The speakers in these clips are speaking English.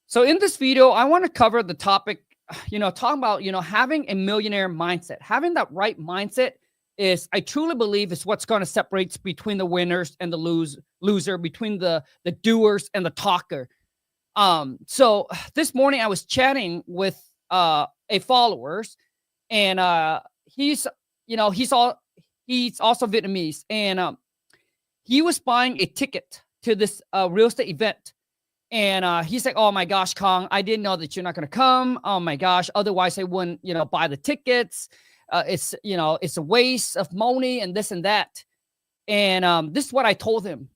So in this video, I want to cover the topic, talking about, having a millionaire mindset. Having that right mindset is, I truly believe, is what's going to separate between the winners and the loser, between the doers and the talker. So this morning I was chatting with a followers, and he's also Vietnamese, and he was buying a ticket to this real estate event. And he's like, oh my gosh, Kong, I didn't know that you're not going to come. Oh my gosh. Otherwise I wouldn't, buy the tickets. It's a waste of money and this and that. And this is what I told him.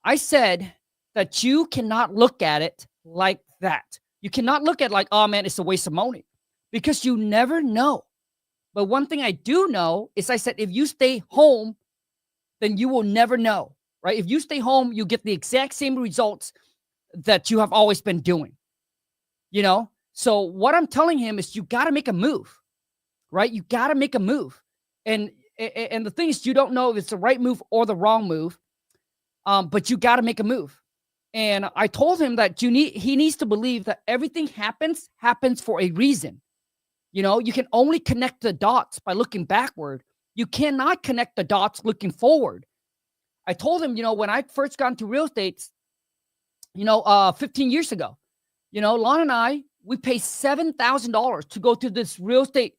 I said that you cannot look at it like that. You cannot look at it like, oh man, it's a waste of money, because you never know. But one thing I do know is, I said, if you stay home, then you will never know, right? If you stay home, you get the exact same results that you have always been doing, So what I'm telling him is, you got to make a move, right? You got to make a move. And the thing is, you don't know if it's the right move or the wrong move, but you got to make a move. And I told him that he needs to believe that everything happens for a reason. You can only connect the dots by looking backward. You cannot connect the dots looking forward. I told him, when I first got into real estate, 15 years ago, Lon and I, we paid $7,000 to go to this real estate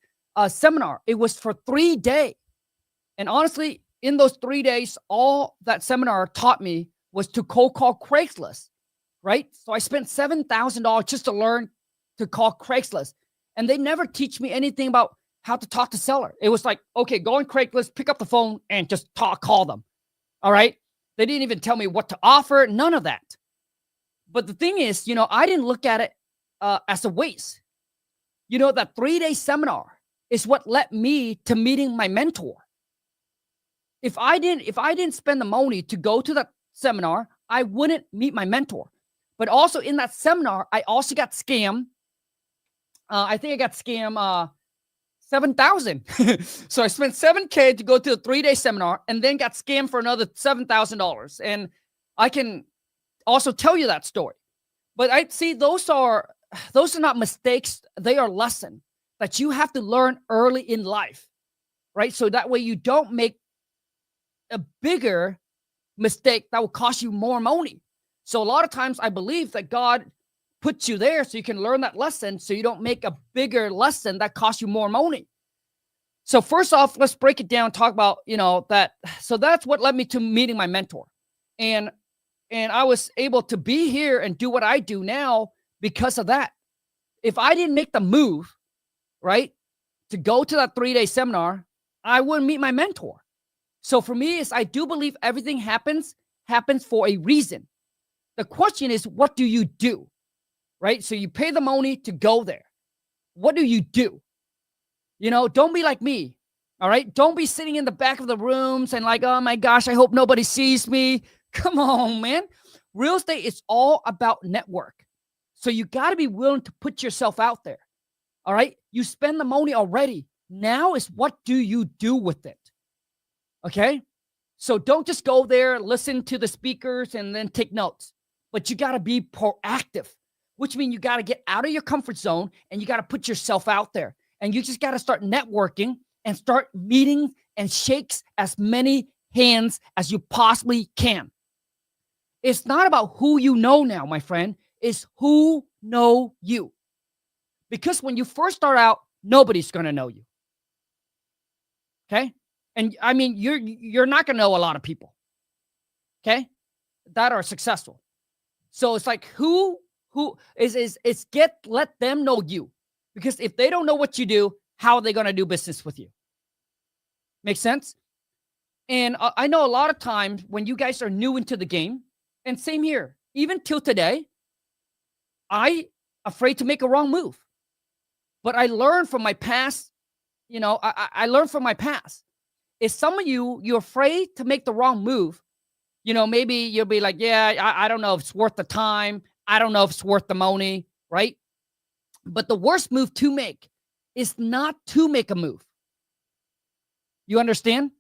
seminar. It was for 3 days. And honestly, in those 3 days, all that seminar taught me was to cold call Craigslist, right? So I spent $7,000 just to learn to call Craigslist. And they never teach me anything about how to talk to seller. It was like, okay, go on Craigslist, pick up the phone and just call them. All right. They didn't even tell me what to offer. None of that. But the thing is, I didn't look at it as a waste. That 3-day seminar is what led me to meeting my mentor. If I didn't spend the money to go to that seminar, I wouldn't meet my mentor. But also in that seminar, I also got scammed. I think I got scammed $7,000. So I spent $7K to go to a 3-day seminar, and then got scammed for another $7,000. And I can also tell you that story. But I see those are not mistakes. They are lessons that you have to learn early in life, right? So that way you don't make a bigger mistake that will cost you more money. So a lot of times I believe that God puts you there so you can learn that lesson, so you don't make a bigger lesson that costs you more money. So first off, let's break it down, talk about, that. So that's what led me to meeting my mentor. And I was able to be here and do what I do now because of that. If I didn't make the move, right, to go to that 3-day seminar, I wouldn't meet my mentor. So for me, I do believe everything happens for a reason. The question is, what do you do, right? So you pay the money to go there. What do you do? Don't be like me, all right? Don't be sitting in the back of the rooms and like, oh my gosh, I hope nobody sees me. Come on, man. Real estate is all about network. So you got to be willing to put yourself out there. All right. You spend the money already. Now is, what do you do with it? Okay. So don't just go there, listen to the speakers and then take notes, but you got to be proactive, which means you got to get out of your comfort zone and you got to put yourself out there, and you just got to start networking and start meeting and shakes as many hands as you possibly can. It's not about who you know now, my friend. It's who know you. Because when you first start out, nobody's going to know you. Okay? And I mean, you're not going to know a lot of people. Okay? That are successful. So it's like, let them know you. Because if they don't know what you do, how are they going to do business with you? Make sense? And I know a lot of times when you guys are new into the game, and same here, even till today, I afraid to make a wrong move. But I learned from my past, I learned from my past. If some of you're afraid to make the wrong move, maybe you'll be like, yeah, I don't know if it's worth the time. I don't know if it's worth the money, right? But the worst move to make is not to make a move. You understand?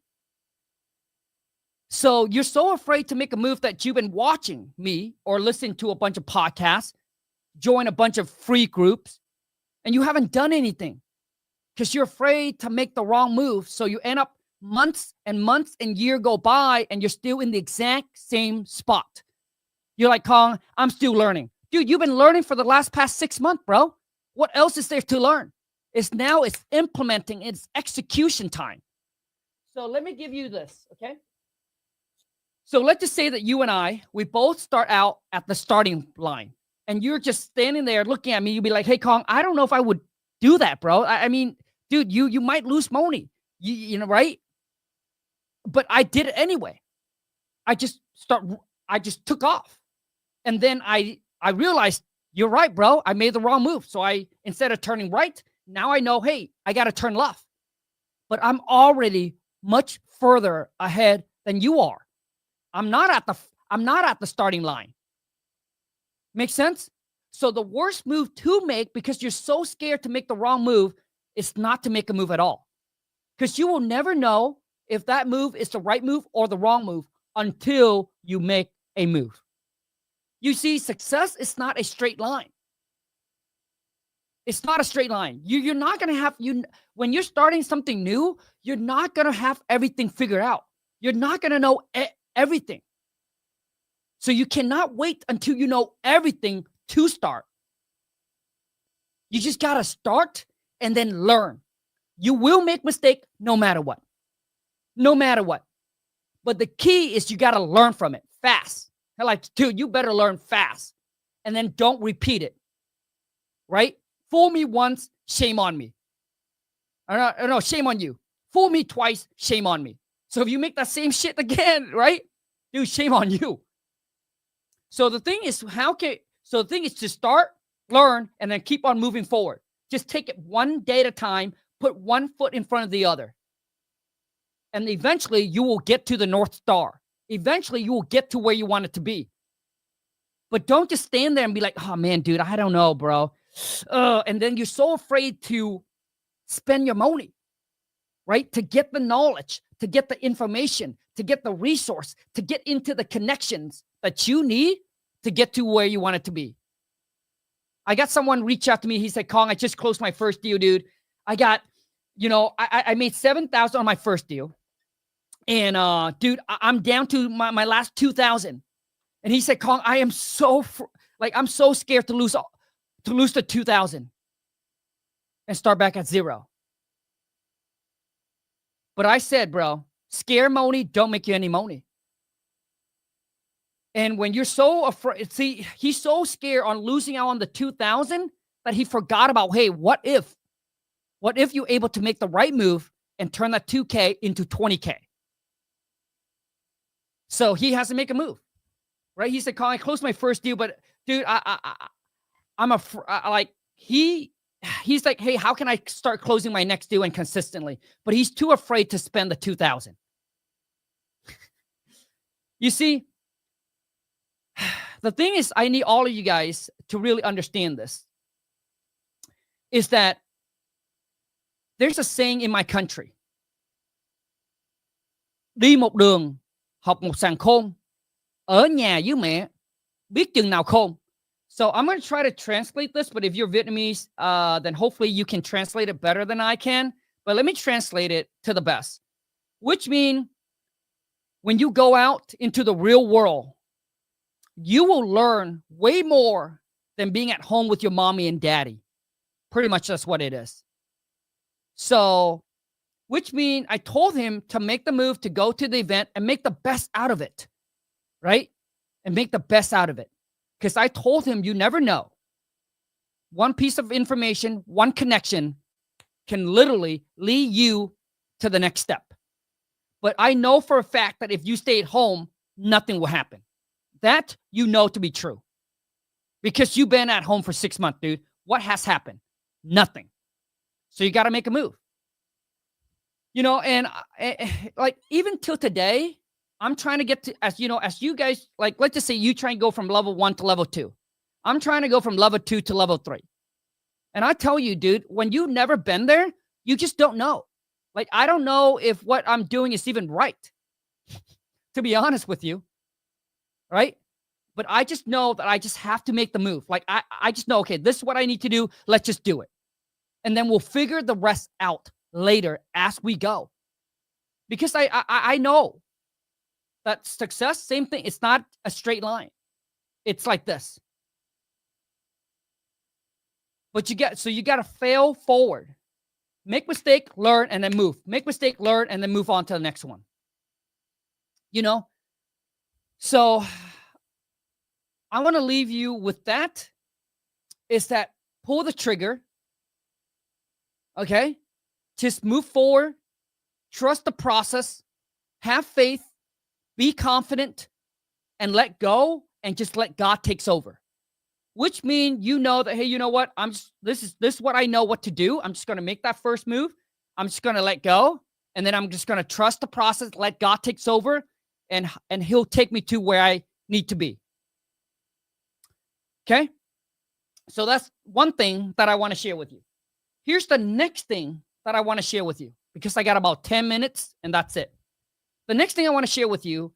So you're so afraid to make a move that you've been watching me or listening to a bunch of podcasts. join a bunch of free groups, and you haven't done anything because you're afraid to make the wrong move. So you end up months and year go by, and you're still in the exact same spot. You're like, Kong, I'm still learning. Dude, you've been learning for the past 6 months, bro. What else is there to learn? It's implementing, it's execution time. So let me give you this, okay? So let's just say that you and I, we both start out at the starting line, and you're just standing there looking at me. You'd be like, hey, Kong, I don't know if I would do that, bro. I mean, dude, you might lose money, you know, right? But I did it anyway. I just took off. And then I realized, you're right, bro. I made the wrong move. So instead of turning right, now I know, hey, I got to turn left. But I'm already much further ahead than you are. I'm not at the starting line. Make sense? So the worst move to make, because you're so scared to make the wrong move, is not to make a move at all. Because you will never know if that move is the right move or the wrong move until you make a move. You see, success is not a straight line. It's not a straight line. You're not going to have, when you're starting something new, you're not going to have everything figured out. You're not going to know everything. So you cannot wait until you know everything to start. You just got to start and then learn. You will make mistakes no matter what. No matter what. But the key is you got to learn from it fast. Like, dude, you better learn fast. And then don't repeat it. Right? Fool me once, shame on me. No, shame on you. Fool me twice, shame on me. So if you make that same shit again, right? Dude, shame on you. So the thing is, to start, learn, and then keep on moving forward. Just take it one day at a time, put one foot in front of the other. And eventually you will get to the North Star. Eventually you will get to where you want it to be. But don't just stand there and be like, oh man, dude, I don't know, bro. And then you're so afraid to spend your money, right? To get the knowledge, to get the information, to get the resource, to get into the connections that you need to get to where you want it to be. I got someone reach out to me. He said, Kong, I just closed my first deal, dude. I got, I made $7,000 on my first deal. And dude, I'm down to my last 2,000. And he said, Kong, I am I'm so scared to lose the 2,000 and start back at zero. But I said, bro, scare money don't make you any money. And when you're so afraid, see, he's so scared on losing out on the 2,000 that he forgot about, hey, what if you're able to make the right move and turn that 2K into 20K? So he has to make a move, right? He said, Colin, I closed my first deal, but dude, he's like, hey, how can I start closing my next deal and consistently? But he's too afraid to spend the 2,000. You see, the thing is, I need all of you guys to really understand this, is that there's a saying in my country. Đi một đường, học một sàng khôn. Ở nhà với mẹ, biết chừng nào khôn. So I'm going to try to translate this, but if you're Vietnamese, then hopefully you can translate it better than I can. But let me translate it to the best. Which means, when you go out into the real world, you will learn way more than being at home with your mommy and daddy. Pretty much that's what it is. So, which means I told him to make the move to go to the event and make the best out of it, right? And make the best out of it. Because I told him, you never know. One piece of information, one connection can literally lead you to the next step. But I know for a fact that if you stay at home, nothing will happen. That you know to be true. Because you've been at home for 6 months, dude. What has happened? Nothing. So you got to make a move. And like even till today, I'm trying to get to, as you guys, like, let's just say you try and go from level 1 to level 2. I'm trying to go from level 2 to level 3. And I tell you, dude, when you've never been there, you just don't know. Like, I don't know if what I'm doing is even right, to be honest with you, right? but I just know that I just have to make the move. Like I just know, okay, this is what I need to do. Let's just do it. And then we'll figure the rest out later as we go. Because I know that success, same thing. It's not a straight line. It's like this. But you got to fail forward. Make mistake, learn, and then move. Make mistake, learn, and then move on to the next one. You know? So I want to leave you with that. Is that pull the trigger. Okay? Just move forward. Trust the process. Have faith. Be confident. And let go. And just let God takes over. Which means you know that, hey, you know what? This is what I know what to do. I'm just going to make that first move. I'm just going to let go. And then I'm just going to trust the process. Let God takes over. And he'll take me to where I need to be. Okay? So that's one thing that I want to share with you. Here's the next thing that I want to share with you, because I got about 10 minutes and that's it. The next thing I want to share with you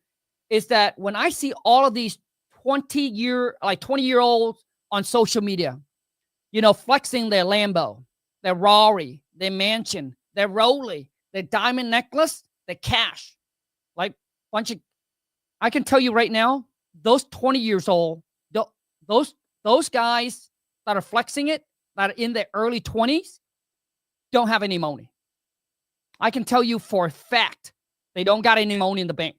is that when I see all of these 20-year-olds on social media, you know, flexing their Lambo, their Rari, their mansion, their Rollie, their diamond necklace, their cash, like bunch of, I can tell you right now, those 20 years old, those guys that are flexing it, that are in their early 20s, don't have any money. I can tell you for a fact, they don't got any money in the bank.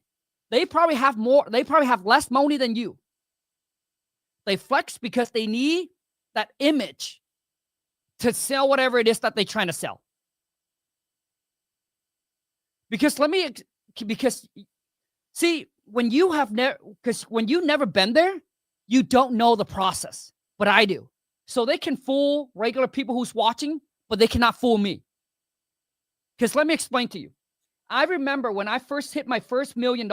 They probably have less money than you. They flex because they need that image to sell whatever it is that they're trying to sell. Because see, when you never been there, you don't know the process, but I do. So they can fool regular people who's watching, but they cannot fool me. Because let me explain to you. I remember when I first hit my first $1 million,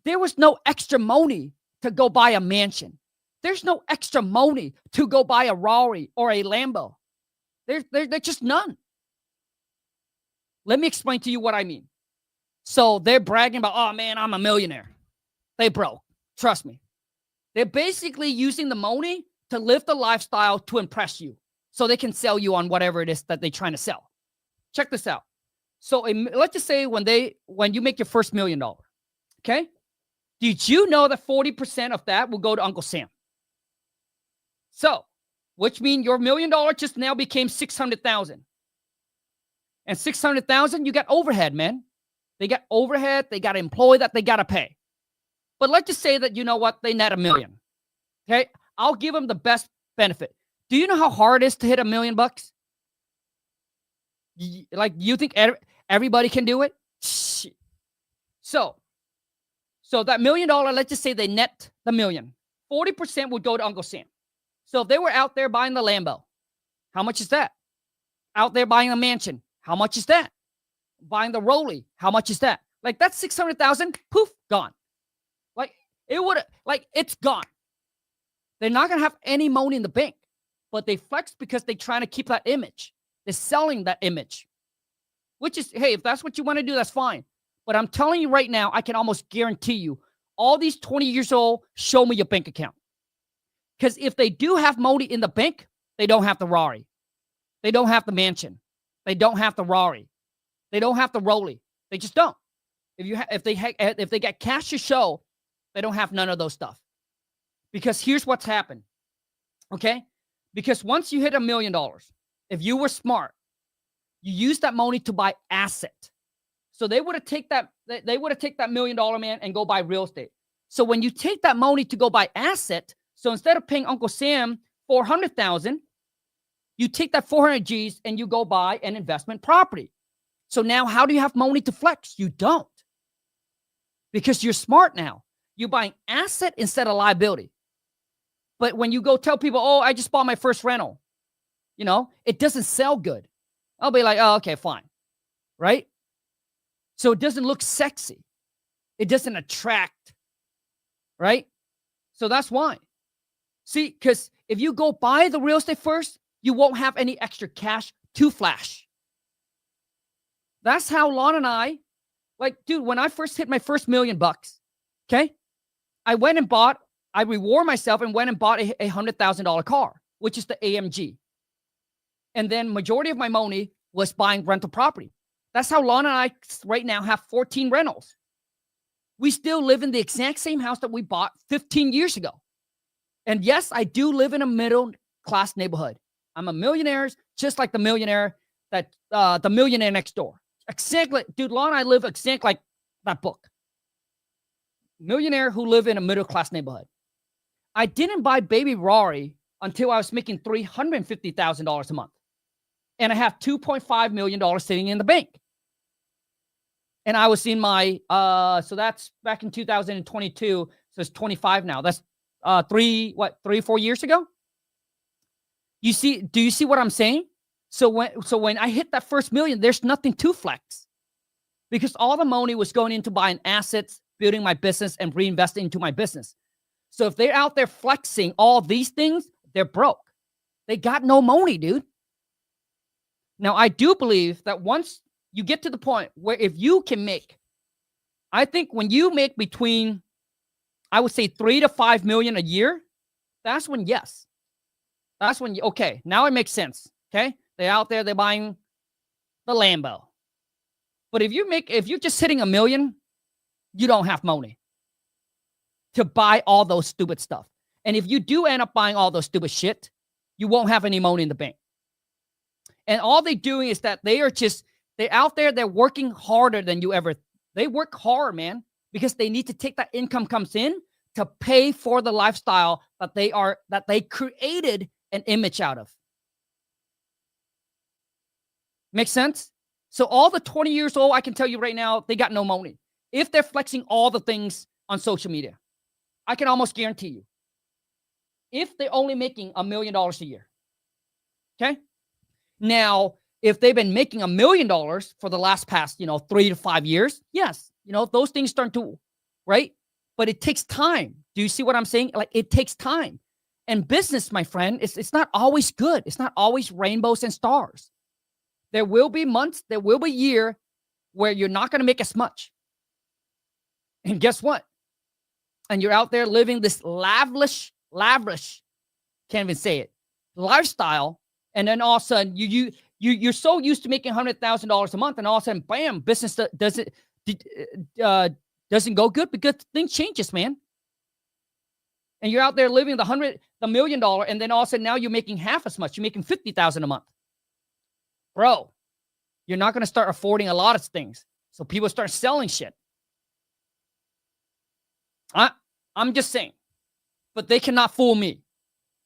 there was no extra money to go buy a mansion. There's no extra money to go buy a Rari or a Lambo. There's just none. Let me explain to you what I mean. So they're bragging about, oh man, I'm a millionaire. They broke. Trust me. They're basically using the money to live the lifestyle to impress you so they can sell you on whatever it is that they're trying to sell. Check this out. So let's just say when you make your first $1 million, okay? Did you know that 40% of that will go to Uncle Sam? So, which means your $1 million just now became 600,000. And 600,000, you got overhead, man. They got overhead, they got employee that they got to pay. But let's just say that, you know what, they net $1 million. Okay? I'll give them the best benefit. Do you know how hard it is to hit $1 million bucks? Like, you think everybody can do it? Shit. So that $1 million, let's just say they net the $1 million. 40% would go to Uncle Sam. So if they were out there buying the Lambo, how much is that? Out there buying a mansion, how much is that? Buying the Rollie, how much is that? Like, that's 600,000, poof, gone. Like, it's gone. They're not going to have any money in the bank, but they flex because they're trying to keep that image. They're selling that image, which is, hey, if that's what you want to do, that's fine. But I'm telling you right now, I can almost guarantee you, all these 20 years old, show me your bank account. Because if they do have money in the bank, they don't have the Rari. They don't have the mansion. They don't have the Rari. They don't have the Rollie. They just don't. If they get cash to show, they don't have none of those stuff. Because here's what's happened. Okay? Because once you hit $1 million, if you were smart, you use that money to buy asset. So they would have taken that $1 million man and go buy real estate. So when you take that money to go buy asset, so instead of paying Uncle Sam $400,000, you take that 400 G's and you go buy an investment property. So now how do you have money to flex? You don't. Because you're smart now. You're buying asset instead of liability. But when you go tell people, oh, I just bought my first rental, you know, it doesn't sell good. I'll be like, oh, okay, fine. Right? So it doesn't look sexy. It doesn't attract. Right? So that's why. See, because if you go buy the real estate first, you won't have any extra cash to flash. That's how Lon and I, like, dude, when I first hit my first $1 million bucks, okay, I reward myself and went and bought a $100,000 car, which is the AMG. And then majority of my money was buying rental property. That's how Lon and I right now have 14 rentals. We still live in the exact same house that we bought 15 years ago. And yes, I do live in a middle class neighborhood. I'm a millionaire, just like the millionaire the millionaire next door. Exactly, dude, Lon and I live exactly like that book. Millionaire who live in a middle class neighborhood. I didn't buy baby Rory until I was making $350,000 a month. And I have $2.5 million sitting in the bank. And I was in my, so that's back in 2022. So it's 25 now. That's 4 years ago? Do you see what I'm saying? So when I hit that first million, there's nothing to flex. Because all the money was going into buying assets, building my business, and reinvesting into my business. So if they're out there flexing all these things, they're broke. They got no money, dude. Now, I do believe that once you get to the point where if you can make, I think when you make between, I would say 3 to 5 million a year, that's when, yes. That's when, okay, now it makes sense, okay? They're out there, they're buying the Lambo. But if you're just hitting $1 million, you don't have money to buy all those stupid stuff. And if you do end up buying all those stupid shit, you won't have any money in the bank. And all they're doing is that they're out there, they're working harder than you ever. They work hard, man, because they need to take that income comes in to pay for the lifestyle that they created an image out of. Make sense? So all the 20 years old, I can tell you right now, they got no money. If they're flexing all the things on social media, I can almost guarantee you, if they're only making $1 million a year, okay? Now, if they've been making $1 million for the past 3 to 5 years, yes, those things start to, right? But it takes time. Do you see what I'm saying? Like, it takes time. And business, my friend, it's not always good. It's not always rainbows and stars. There will be months, there will be a year where you're not going to make as much. And guess what? And you're out there living this lavish, can't even say it, lifestyle. And then all of a sudden, you're so used to making $100,000 a month, and all of a sudden, bam, business doesn't go good because things changes, man. And you're out there living the $1 million, and then all of a sudden now you're making half as much. You're making $50,000 a month, bro. You're not going to start affording a lot of things, so people start selling shit. I'm just saying, but they cannot fool me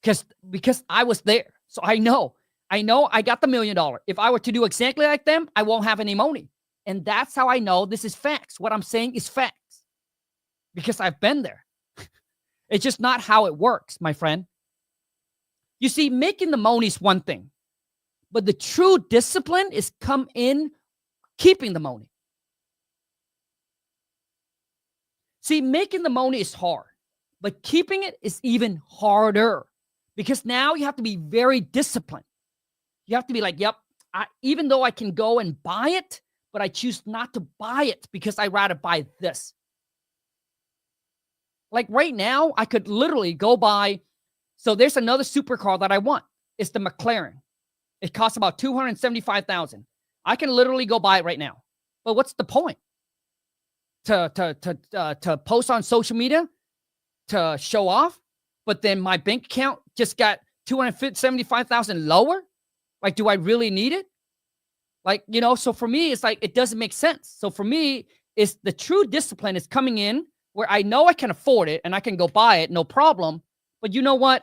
because I was there. So I know I got the $1 million. If I were to do exactly like them, I won't have any money. And that's how I know this is facts. What I'm saying is facts because I've been there. It's just not how it works, my friend. You see, making the money is one thing, but the true discipline is come in keeping the money. See, making the money is hard, but keeping it is even harder because now you have to be very disciplined. You have to be like, yep, even though I can go and buy it, but I choose not to buy it because I'd rather buy this. Like right now, I could literally go buy. So there's another supercar that I want. It's the McLaren. It costs about $275,000. I can literally go buy it right now. But what's the point? To post on social media, to show off, but then my bank account just got $275,000 lower. Like, do I really need it? Like, so for me, it's like, it doesn't make sense. So for me, it's the true discipline is coming in where I know I can afford it and I can go buy it, no problem. But you know what?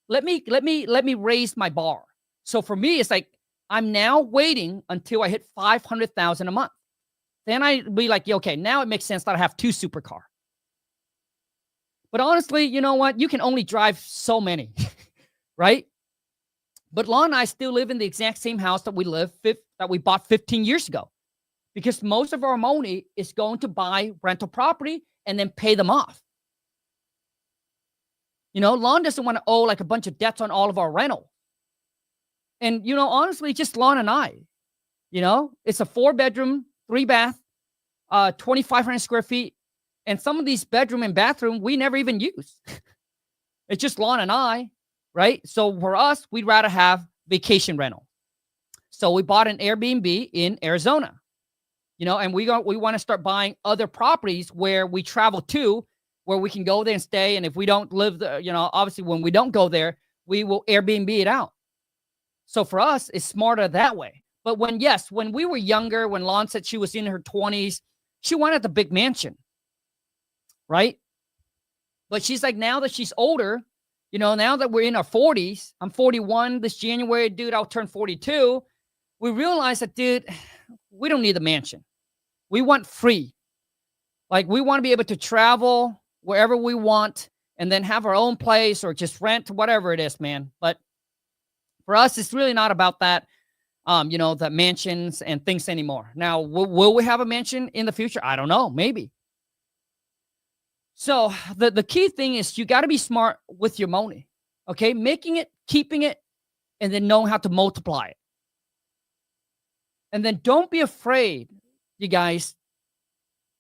Let me raise my bar. So for me, it's like, I'm now waiting until I hit $500,000 a month. Then I'd be like, okay, now it makes sense that I have 2 supercars. But honestly, you know what? You can only drive so many, right? But Lon and I still live in the exact same house that we bought 15 years ago, because most of our money is going to buy rental property and then pay them off. Lon doesn't want to owe like a bunch of debts on all of our rental. And, honestly, just Lon and I, it's a 4-bedroom, 3-bath, 2,500 square feet. And some of these bedroom and bathroom, we never even use. It's just Lon and I, right? So for us, we'd rather have vacation rental. So we bought an Airbnb in Arizona, and we want to start buying other properties where we travel to, where we can go there and stay. And if we don't live there, obviously when we don't go there, we will Airbnb it out. So for us, it's smarter that way. But when we were younger, when Lon said she was in her 20s, she wanted the big mansion, right? But she's like, now that she's older, now that we're in our 40s, I'm 41 this January, dude, I'll turn 42. We realized that, dude, we don't need the mansion. We want free. Like, we want to be able to travel wherever we want and then have our own place or just rent, whatever it is, man. But for us, it's really not about that, the mansions and things anymore. Now, will we have a mansion in the future? I don't know. Maybe. So the key thing is you got to be smart with your money, okay? Making it, keeping it, and then knowing how to multiply it. And then don't be afraid, you guys,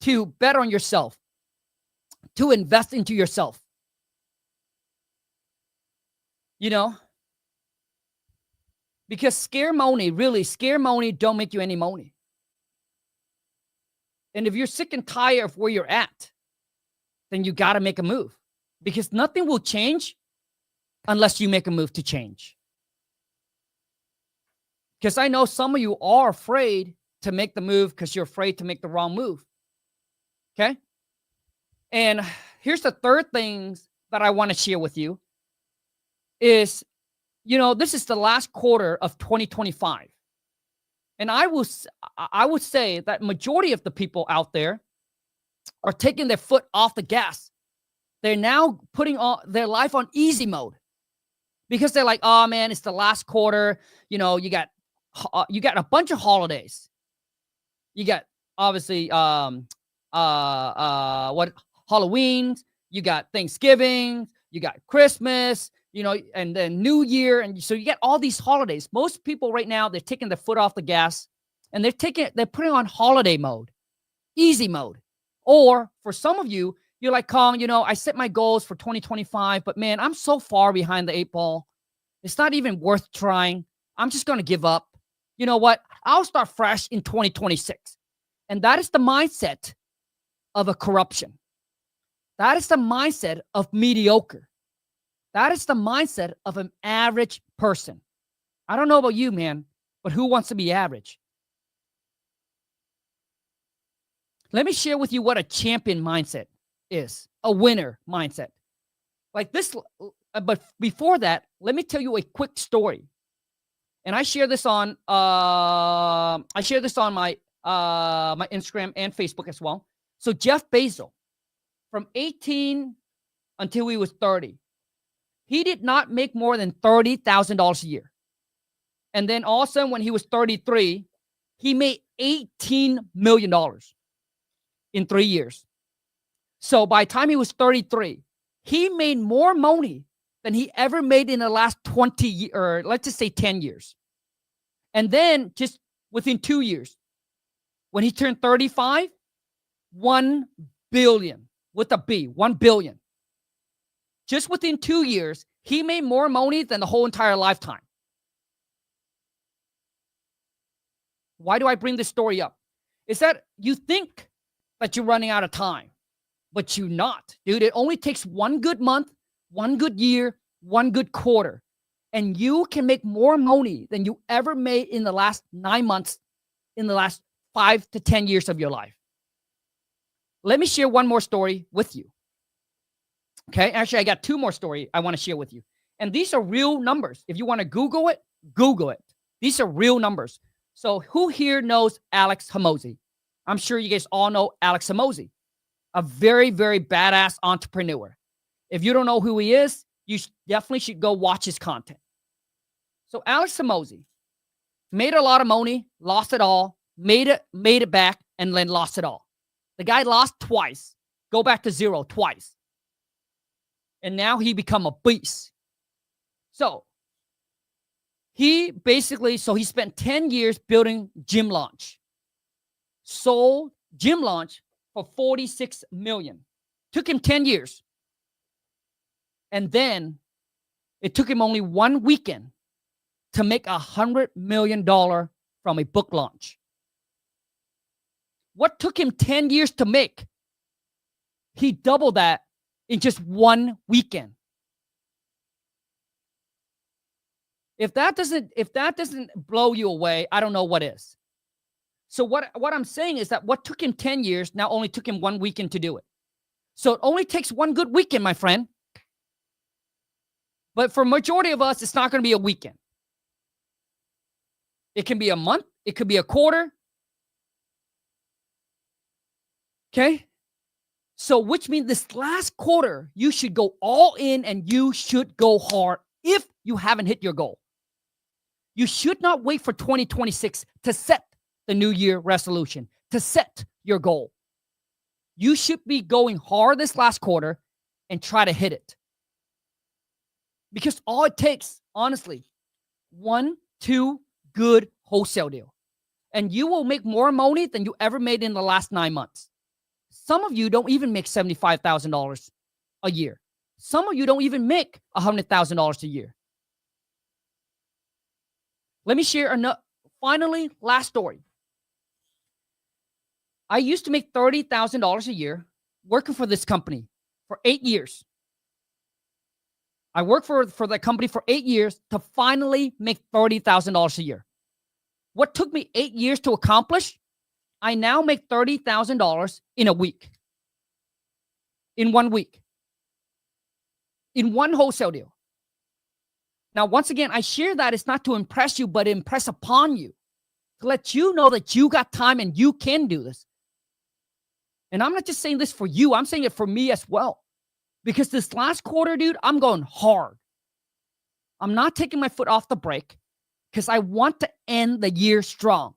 to bet on yourself, to invest into yourself. Because scare money don't make you any money. And if you're sick and tired of where you're at, then you got to make a move, because nothing will change unless you make a move to change. Because I know some of you are afraid to make the move because you're afraid to make the wrong move. Okay? And here's the third thing that I want to share with you is, this is the last quarter of 2025. And I would say that majority of the people out there are taking their foot off the gas. They're now putting their life on easy mode because they're like, oh man, it's the last quarter. You got a bunch of holidays. You got obviously Halloween, you got Thanksgiving, you got Christmas, and then New Year, and so you get all these holidays. Most people right now, they're taking their foot off the gas and they're putting on holiday mode, easy mode. Or for some of you, you're like, Kong, I set my goals for 2025, but man, I'm so far behind the 8 ball. It's not even worth trying. I'm just going to give up. You know what? I'll start fresh in 2026. And that is the mindset of a corruption. That is the mindset of mediocre. That is the mindset of an average person. I don't know about you, man, but who wants to be average? Let me share with you what a champion mindset is, a winner mindset. Like this, but before that, let me tell you a quick story. And I share this on my my Instagram and Facebook as well. So Jeff Bezos, from 18 until he was 30, he did not make more than $30,000 a year. And then all of a sudden, when he was 33, he made $18 million in 3 years. So by the time he was 33, he made more money than he ever made in the last 20 years, or let's just say 10 years. And then just within 2 years, when he turned 35, 1 billion with a B, 1 billion. Just within 2 years, he made more money than the whole entire lifetime. Why do I bring this story up? Is that you think that you're running out of time, but you're not, dude. It only takes 1 good month, 1 good year, 1 good quarter, and you can make more money than you ever made in the last 9 months, in the last 5 to 10 years of your life. Let me share one more story with you. Okay, actually, I got 2 more stories I want to share with you. And these are real numbers. If you want to Google it, Google it. These are real numbers. So who here knows Alex Hormozi? I'm sure you guys all know Alex Hormozi, a very, very badass entrepreneur. If you don't know who he is, you definitely should go watch his content. So Alex Hormozi made a lot of money, lost it all, made it back, and then lost it all. The guy lost twice, go back to zero twice. And now he become a beast. So he spent 10 years building Gym Launch. Sold Gym Launch for $46 million. Took him 10 years. And then it took him only 1 weekend to make $100 million from a book launch. What took him 10 years to make, he doubled that in just 1 weekend. If that doesn't blow you away, I don't know what is. So what I'm saying is that what took him 10 years now only took him 1 weekend to do it. So it only takes 1 good weekend, my friend. But for majority of us, it's not going to be a weekend. It can be a month. It could be a quarter. Okay? So which means this last quarter, you should go all in and you should go hard if you haven't hit your goal. You should not wait for 2026 to set the New Year resolution, to set your goal. You should be going hard this last quarter and try to hit it. Because all it takes, honestly, 1, 2 good wholesale deal. And you will make more money than you ever made in the last 9 months. Some of you don't even make $75,000 a year. Some of you don't even make $100,000 a year. Let me share finally, last story. I used to make $30,000 a year working for this company for 8 years. I worked for that company for 8 years to finally make $30,000 a year. What took me 8 years to accomplish, I now make $30,000 in a week. In 1 week. In one wholesale deal. Now, once again, I share that it's not to impress you, but impress upon you. To let you know that you got time and you can do this. And I'm not just saying this for you. I'm saying it for me as well. Because this last quarter, dude, I'm going hard. I'm not taking my foot off the brake because I want to end the year strong.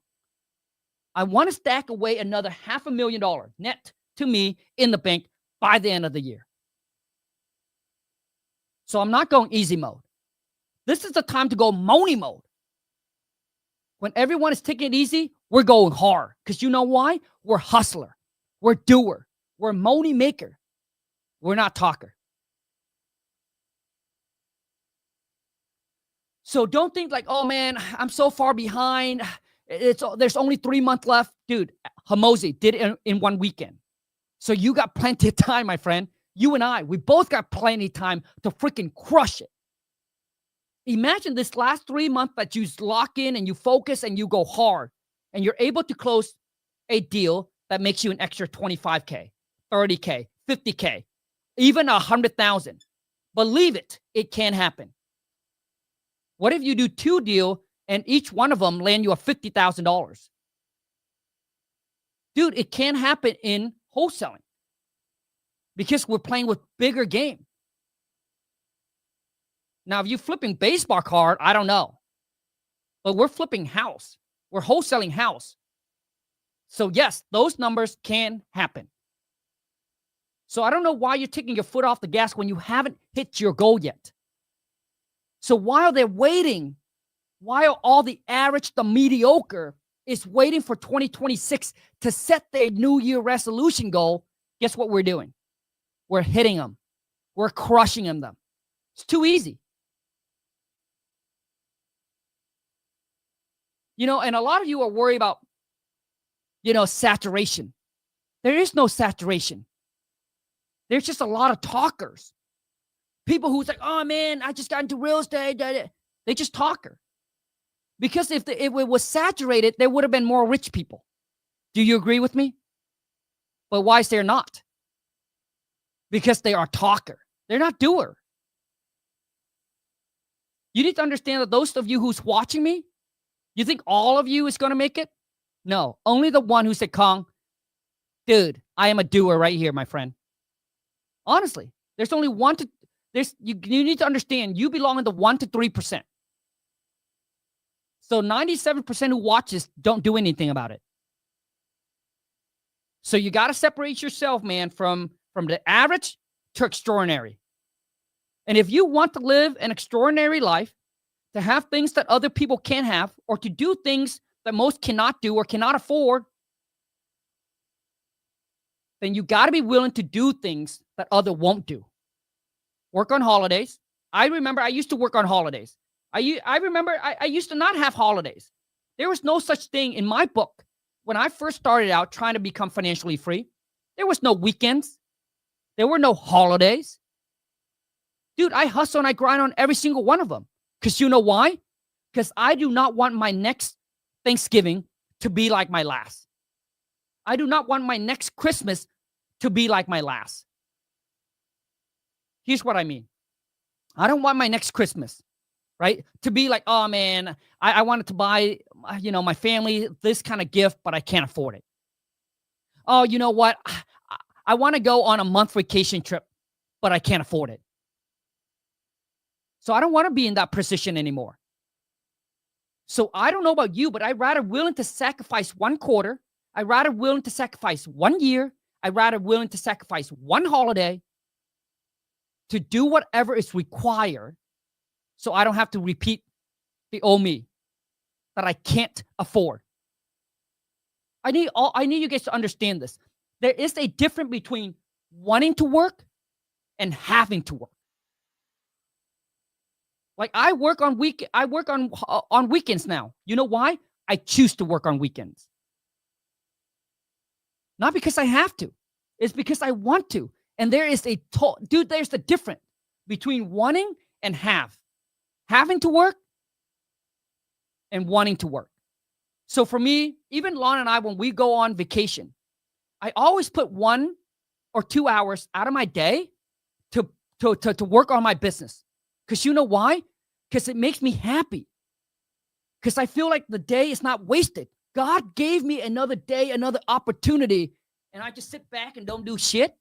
I want to stack away another $500,000 net to me in the bank by the end of the year. So I'm not going easy mode. This is the time to go money mode. When everyone is taking it easy, we're going hard. Because you know why? We're hustler. We're doer. We're money maker. We're not talker. So don't think like, oh man, I'm so far behind. There's only 3 months left. Dude, Hamosi did it in 1 weekend. So you got plenty of time, my friend. You and I, we both got plenty of time to freaking crush it. Imagine this last 3 months that you lock in and you focus and you go hard and you're able to close a deal that makes you an extra 25K, 30K, 50K, even 100,000. Believe it, it can happen. What if you do 2 deals and each one of them land you a $50,000? Dude, it can happen in wholesaling because we're playing with bigger game. Now, if you're flipping baseball card, I don't know. But we're flipping house. We're wholesaling house. So yes, those numbers can happen. So I don't know why you're taking your foot off the gas when you haven't hit your goal yet. So while they're waiting, while all the average, the mediocre is waiting for 2026 to set their New Year resolution goal, guess what we're doing? We're hitting them. We're crushing them. It's too easy. You know, and a lot of you are worried about, saturation. There is no saturation. There's just a lot of talkers. People who's like, oh man, I just got into real estate. They just talker. Because if it was saturated, there would have been more rich people. Do you agree with me? But why is there not? Because they are talker. They're not doer. You need to understand that those of you who's watching me, you think all of you is going to make it? No, only the one who said, Kong, dude, I am a doer right here, my friend. Honestly, there's only you need to understand you belong in the 1 to 3%. So 97% who watches don't do anything about it. So you got to separate yourself, man, from the average to extraordinary. And if you want to live an extraordinary life, to have things that other people can't have, or to do things that most cannot do or cannot afford, then you got to be willing to do things that other won't do. Work on holidays. I remember I used to work on holidays. I remember I used to not have holidays. There was no such thing in my book. When I first started out trying to become financially free, there was no weekends. There were no holidays. Dude, I hustle and I grind on every single one of them. Because you know why? Because I do not want my next Thanksgiving to be like my last. I do not want my next Christmas to be like my last. Here's what I mean. I don't want my next Christmas, right, to be like, oh, man, I wanted to buy, my family this kind of gift, but I can't afford it. Oh, you know what? I want to go on a month vacation trip, but I can't afford it. So I don't want to be in that position anymore. So I don't know about you, but I'd rather willing to sacrifice one quarter. I'd rather willing to sacrifice 1 year. I'd rather willing to sacrifice one holiday to do whatever is required so I don't have to repeat the old me that I can't afford. I need you guys to understand this. There is a difference between wanting to work and having to work. Like I work on weekends now. You know why? I choose to work on weekends. Not because I have to. It's because I want to. And there is there's the difference between wanting and having to work and wanting to work. So for me, even Lon and I, when we go on vacation, I always put 1 or 2 hours out of my day to work on my business. Because you know why? Because it makes me happy. Because I feel like the day is not wasted. God gave me another day, another opportunity, and I just sit back and don't do shit.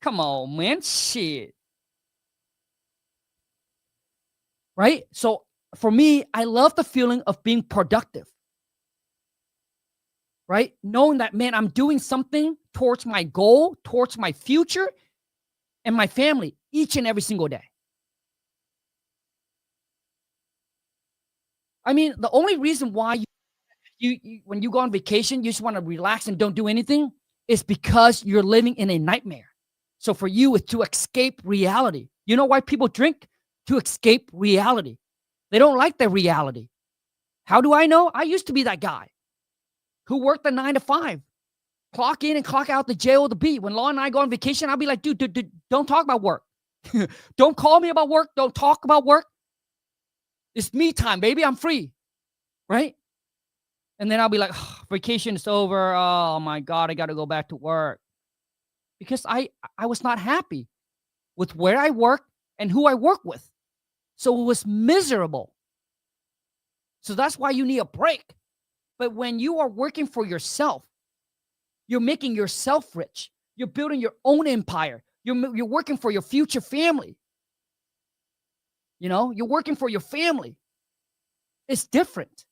Come on, man. Shit. Right? So for me, I love the feeling of being productive. Right? Knowing that, man, I'm doing something towards my goal, towards my future, and my family each and every single day. I mean, the only reason why you when you go on vacation, you just want to relax and don't do anything is because you're living in a nightmare. So for you, it's to escape reality. You know why people drink? To escape reality. They don't like their reality. How do I know? I used to be that guy who worked the 9 to 5, clock in and clock out the job. When Law and I go on vacation, I'll be like, dude, don't talk about work. Don't call me about work. Don't talk about work. It's me time, baby. I'm free. Right? And then I'll be like, oh, vacation is over. Oh my God, I got to go back to work. Because I was not happy with where I work and who I work with. So it was miserable. So that's why you need a break. But when you are working for yourself, you're making yourself rich. You're building your own empire. You're working for your future family. You're working for your family. It's different.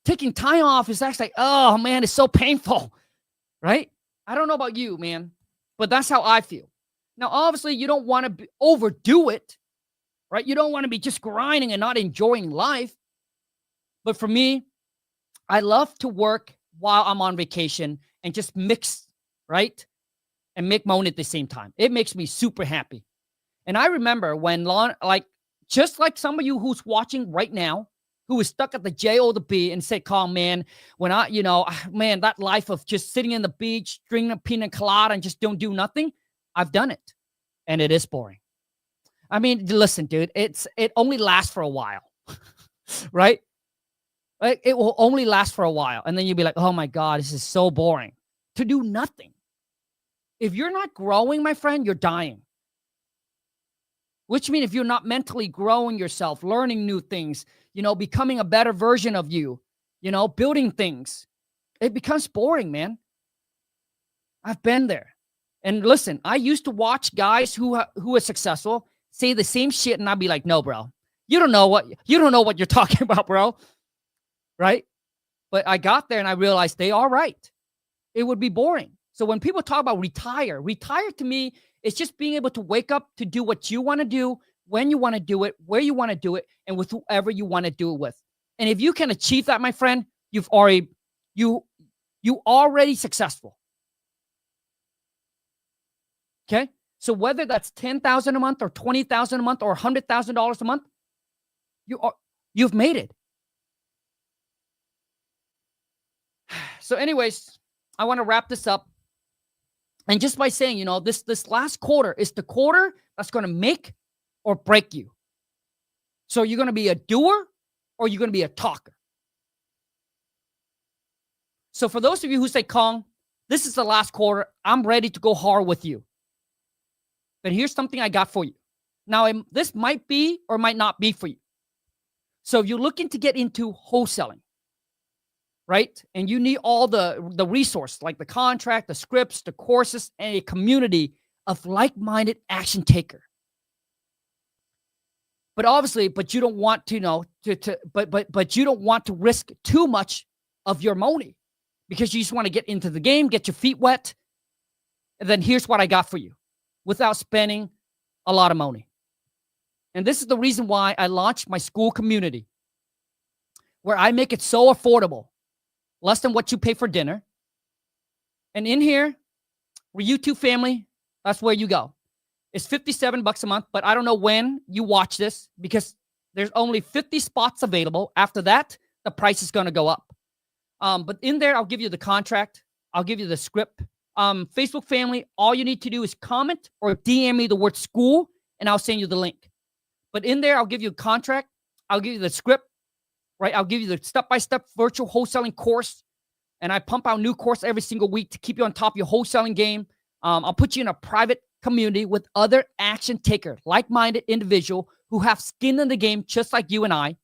Taking time off is actually, oh man, it's so painful, right? I don't know about you, man, but that's how I feel. Now, obviously, you don't want to overdo it, right? You don't want to be just grinding and not enjoying life. But for me, I love to work while I'm on vacation and just mix, right? And make money at the same time. It makes me super happy. And I remember when, just like some of you who's watching right now, who is stuck at the job and say, "Calm, man, when that life of just sitting in the beach, drinking a pina colada and just don't do nothing, I've done it. And it is boring. I mean, listen, dude, it only lasts for a while, right? Like, it will only last for a while. And then you'll be like, oh my God, this is so boring to do nothing. If you're not growing, my friend, you're dying. Which means if you're not mentally growing yourself, learning new things, becoming a better version of you, building things, it becomes boring, man. I've been there. And listen, I used to watch guys who are successful say the same shit, and I'd be like, no, bro, you don't know what you're talking about, bro. Right? But I got there and I realized they are right. It would be boring. So when people talk about retire to me, it's just being able to wake up to do what you want to do, when you want to do it, where you want to do it, and with whoever you want to do it with. And if you can achieve that, my friend, you already successful. Okay. So whether that's $10,000 a month or $20,000 a month or $100,000 a month, you've made it. So anyways, I want to wrap this up. And just by saying, this last quarter is the quarter that's going to make or break you. So you're going to be a doer or you're going to be a talker. So for those of you who say, Kong, this is the last quarter, I'm ready to go hard with you. But here's something I got for you. Now, this might be or might not be for you. So if you're looking to get into wholesaling, right? And you need all the resource, like the contract, the scripts, the courses, and a community of like-minded action taker. But obviously, you don't want to but you don't want to risk too much of your money because you just want to get into the game, get your feet wet. And then here's what I got for you without spending a lot of money. And this is the reason why I launched my Skool Community, where I make it so affordable, less than what you pay for dinner. And in here, for you two family, that's where you go. It's $57 a month, but I don't know when you watch this because there's only 50 spots available. After that, the price is going to go up. But in there, I'll give you the contract. I'll give you the script. Facebook family, all you need to do is comment or DM me the word school, and I'll send you the link. But in there, I'll give you a contract. I'll give you the script, right? I'll give you the step-by-step virtual wholesaling course, and I pump out new course every single week to keep you on top of your wholesaling game. I'll put you in a private community with other action taker, like-minded individual who have skin in the game, just like you and I,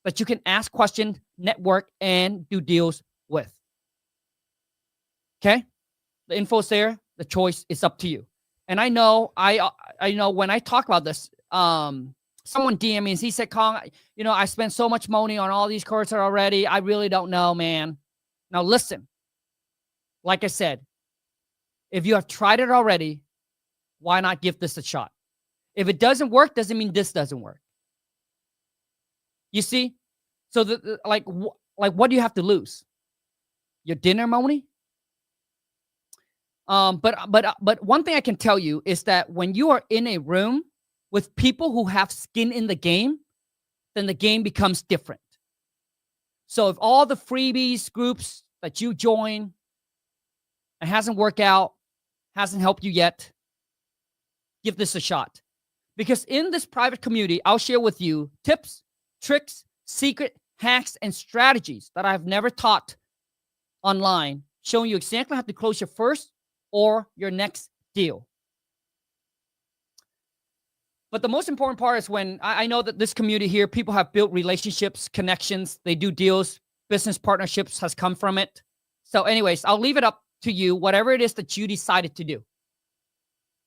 that you can ask questions, network, and do deals with. Okay? The info's there. The choice is up to you. And I know when I talk about this, someone DM me and he said, Kong, I spent so much money on all these courses already. I really don't know, man. Now listen, like I said, if you have tried it already, why not give this a shot? If it doesn't work, doesn't mean this doesn't work. You see? So what do you have to lose? Your dinner money? But one thing I can tell you is that when you are in a room with people who have skin in the game, then the game becomes different. So if all the freebies groups that you join, it hasn't worked out, hasn't helped you yet, give this a shot. Because in this private community, I'll share with you tips, tricks, secret hacks, and strategies that I've never taught online, showing you exactly how to close your first or your next deal. But the most important part is when I know that this community here, people have built relationships, connections, they do deals, business partnerships has come from it. So anyways, I'll leave it up to you, whatever it is that you decided to do.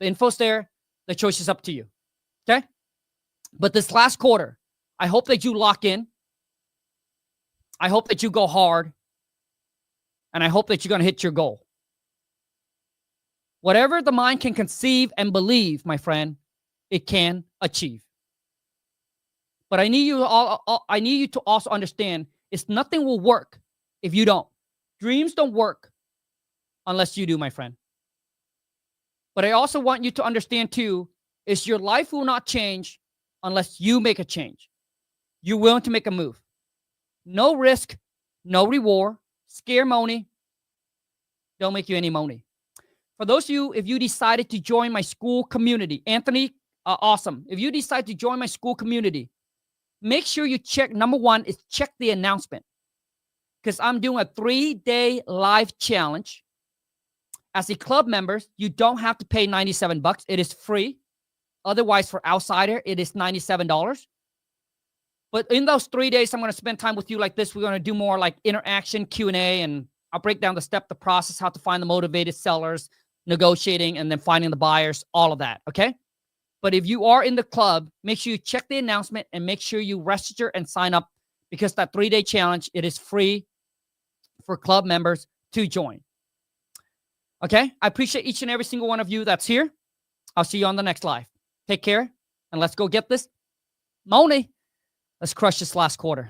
The info's there. The choice is up to you. Okay? But this last quarter, I hope that you lock in. I hope that you go hard. And I hope that you're going to hit your goal. Whatever the mind can conceive and believe, my friend, it can achieve. But I need you to also understand is nothing will work if you don't. Dreams don't work unless you do, my friend. But I also want you to understand too, is your life will not change unless you make a change. You're willing to make a move. No risk, no reward, scare money, don't make you any money. For those of you, if you decided to join my Skool Community, Anthony, awesome. If you decide to join my Skool Community, make sure you check, number one is check the announcement. Because I'm doing a 3-day live challenge. As a club member, you don't have to pay $97. It is free. Otherwise, for outsider, it is $97. But in those 3 days, I'm going to spend time with you like this. We're going to do more like interaction, Q&A, and I'll break down the process, how to find the motivated sellers, negotiating, and then finding the buyers, all of that, okay? But if you are in the club, make sure you check the announcement and make sure you register and sign up because that 3-day challenge, it is free for club members to join. Okay? I appreciate each and every single one of you that's here. I'll see you on the next live. Take care, and let's go get this money. Let's crush this last quarter.